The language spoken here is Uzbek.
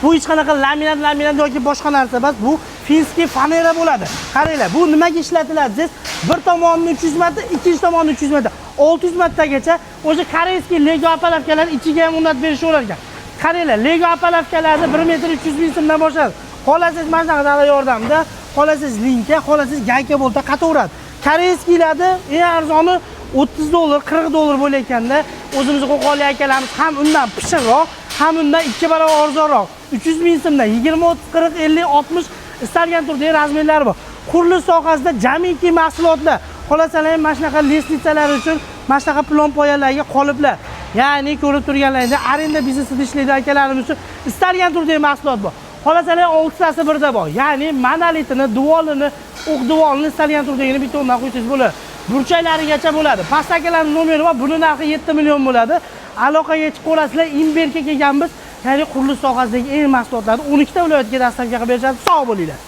Bu hech qanaqa laminat yoki boshqa narsa emas. Bu finskiy fanera bo'ladi. Qaranglar, bu nimaga ishlatiladi desiz, bir tomonni 300 metr, ikkinchi tomonni 300 metr, 600 metrgacha o'sha koreyskiy Lego apalavkalar ichiga ham o'rnatib berishaverar ekan. Qaranglar, Lego apalavkalarni 1 metr 300 ming so'mdan boshladi. Xohlasangiz mana shunaqa dala yordamida, xohlasangiz linka, xohlasangiz gayka bo'lsa qataveradi. Koreyskiylarda eng arzoni $30, $40 bo'layotganda, o'zimizning Qo'qonlik akalarimiz ham undan pishiqroq, ham undan 2 barobar arzonroq. 300 ming so'mdan 20, 30, 40, 50, 60 istalgan turdagi razmerlari bor. Qurilish sohasida jamiki mahsulotlar, xohlasalar mana shunaqa lestnitsalar uchun, mana shunaqa plon poyalarga qoliblar. Ya'ni ko'rib turganlaringizda arenda biznesida ishlaydigan akalarimiz uchun istalgan turdagi mahsulot bor. Xohlasalar 6 tasi birda bor. Ya'ni monolitini, duolini, o'q duolini istalgan turdagini bitta o'rndan qo'ysangiz bo'ladi. Burchaklarigacha bo'ladi. Pastakalarning nomeri bor. Buni narxi 7 million bo'ladi. Aloqaga chiqib qolasizlar. Imberga kelganmiz. Ya'ni qurilish sohasidagi eng mahsulotlarni 12 ta viloyatga dastavka qilib berishadi. Sog' bo'linglar.